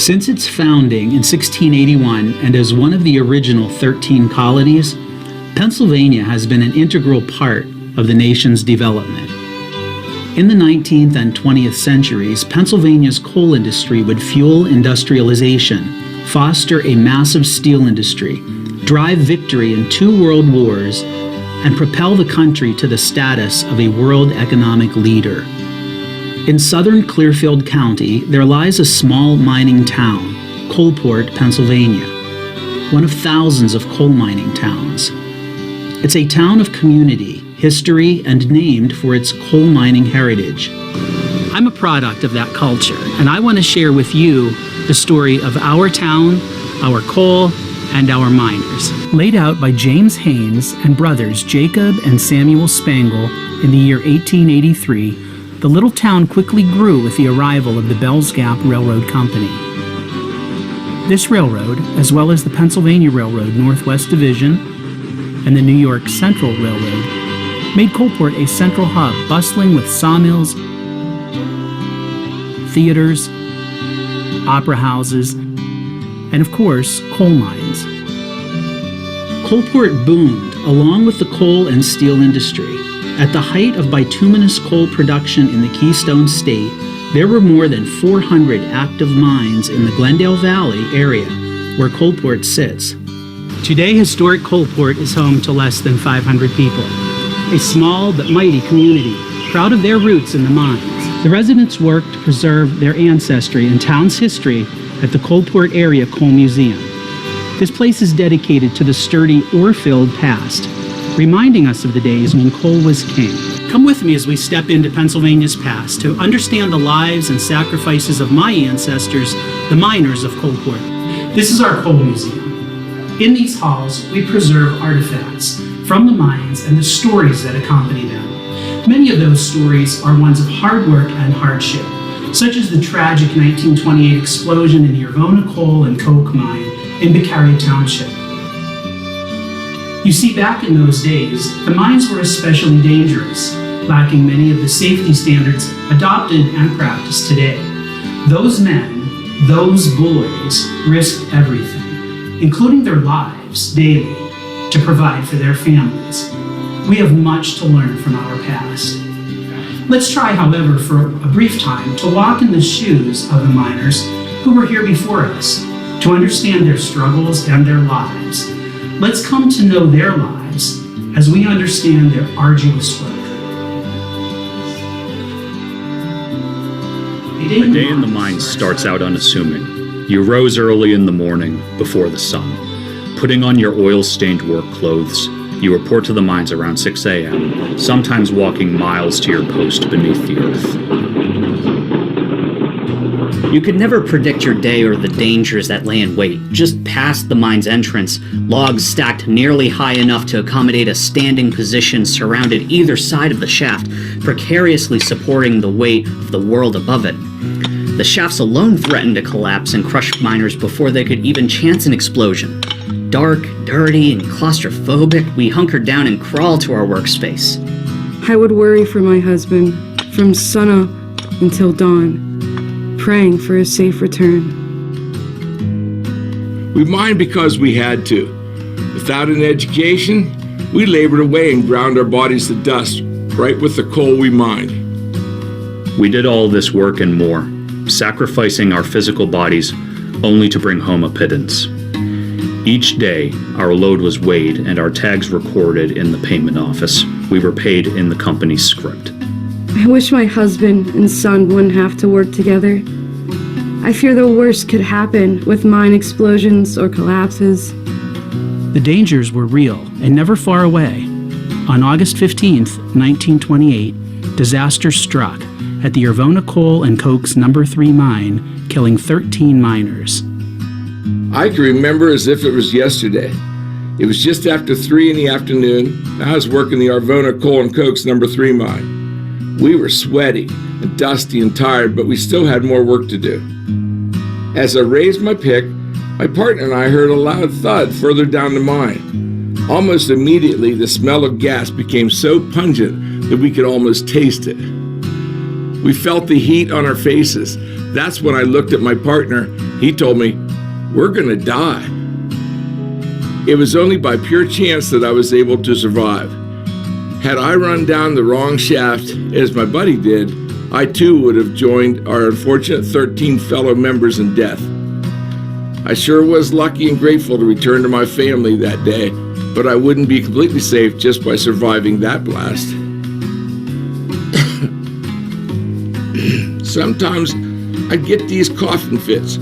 Since its founding in 1681 and as one of the original 13 colonies, Pennsylvania has been an integral part of the nation's development. In the 19th and 20th centuries, Pennsylvania's coal industry would fuel industrialization, foster a massive steel industry, drive victory in 2 world wars, and propel the country to the status of a world economic leader. In southern Clearfield County, there lies a small mining town, Coalport, Pennsylvania, one of thousands of coal mining towns. It's a town of community, history, and named for its coal mining heritage. I'm a product of that culture, and I want to share with you the story of our town, our coal, and our miners. Laid out by James Haynes and brothers Jacob and Samuel Spangle in the year 1883, the little town quickly grew with the arrival of the Bells Gap Railroad Company. This railroad, as well as the Pennsylvania Railroad Northwest Division and the New York Central Railroad, made Coalport a central hub bustling with sawmills, theaters, opera houses, and of course, coal mines. Coalport boomed along with the coal and steel industry. At the height of bituminous coal production in the Keystone State, there were more than 400 active mines in the Glendale Valley area where Coalport sits. Today, historic Coalport is home to less than 500 people, a small but mighty community, proud of their roots in the mines. The residents work to preserve their ancestry and town's history at the Coalport Area Coal Museum. This place is dedicated to the sturdy ore-filled past, reminding us of the days when coal was king. Come with me as we step into Pennsylvania's past to understand the lives and sacrifices of my ancestors, the miners of Coalport. This is our coal museum. In these halls, we preserve artifacts from the mines and the stories that accompany them. Many of those stories are ones of hard work and hardship, such as the tragic 1928 explosion in the Yervona Coal and Coke mine in Beccaria Township. You see, back in those days, the mines were especially dangerous, lacking many of the safety standards adopted and practiced today. Those men, those boys, risked everything, including their lives daily, to provide for their families. We have much to learn from our past. Let's try, however, for a brief time to walk in the shoes of the miners who were here before us, to understand their struggles and their lives. Let's come to know their lives as we understand their arduous work. The day in the mine starts out unassuming. You rose early in the morning before the sun. Putting on your oil-stained work clothes, you report to the mines around 6 a.m., sometimes walking miles to your post beneath the earth. You could never predict your day or the dangers that lay in wait. Just past the mine's entrance, logs stacked nearly high enough to accommodate a standing position surrounded either side of the shaft, precariously supporting the weight of the world above it. The shafts alone threatened to collapse and crush miners before they could even chance an explosion. Dark, dirty, and claustrophobic, we hunkered down and crawled to our workspace. I would worry for my husband from sunup until dawn, praying for a safe return. We mined because we had to. Without an education, we labored away and ground our bodies to dust, right with the coal we mined. We did all this work and more, sacrificing our physical bodies only to bring home a pittance. Each day, our load was weighed and our tags recorded in the payment office. We were paid in the company's script. I wish my husband and son wouldn't have to work together. I fear the worst could happen with mine explosions or collapses. The dangers were real and never far away. On August 15th, 1928, disaster struck at the Yervona Coal and Coke's No. 3 mine, killing 13 miners. I can remember as if it was yesterday. It was just after 3 in the afternoon. I was working the Yervona Coal and Coke's No. 3 mine. We were sweaty and dusty and tired, but we still had more work to do. As I raised my pick, my partner and I heard a loud thud further down the mine. Almost immediately, the smell of gas became so pungent that we could almost taste it. We felt the heat on our faces. That's when I looked at my partner He told me, "We're gonna die." It was only by pure chance that I was able to survive. Had I run down the wrong shaft, as my buddy did, I too would have joined our unfortunate 13 fellow members in death. I sure was lucky and grateful to return to my family that day, but I wouldn't be completely safe just by surviving that blast. Sometimes I'd get these coughing fits,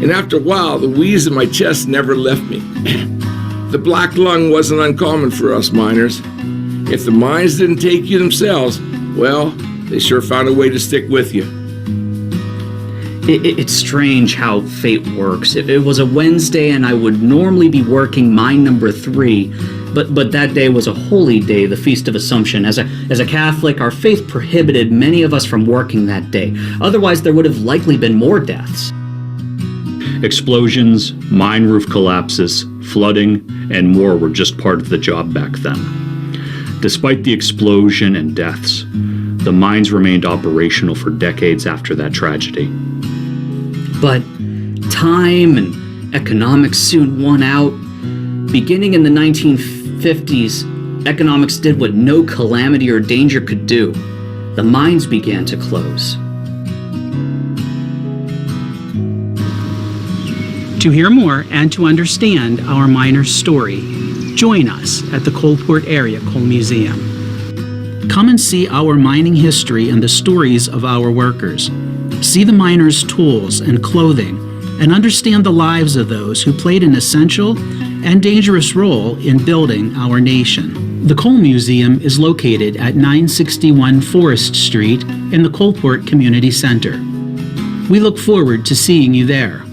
and after a while, the wheeze in my chest never left me. The black lung wasn't uncommon for us miners. If the mines didn't take you themselves, well, they sure found a way to stick with you. It's strange how fate works. It was a Wednesday and I would normally be working mine number 3, but that day was a holy day, the Feast of Assumption. As a Catholic, our faith prohibited many of us from working that day. Otherwise, there would have likely been more deaths. Explosions, mine roof collapses, flooding, and more were just part of the job back then. Despite the explosion and deaths, the mines remained operational for decades after that tragedy. But time and economics soon won out. Beginning in the 1950s, economics did what no calamity or danger could do. The mines began to close. To hear more and to understand our miners' story, join us at the Coalport Area Coal Museum. Come and see our mining history and the stories of our workers. See the miners' tools and clothing, and understand the lives of those who played an essential and dangerous role in building our nation. The Coal Museum is located at 961 Forest Street in the Coalport Community Center. We look forward to seeing you there.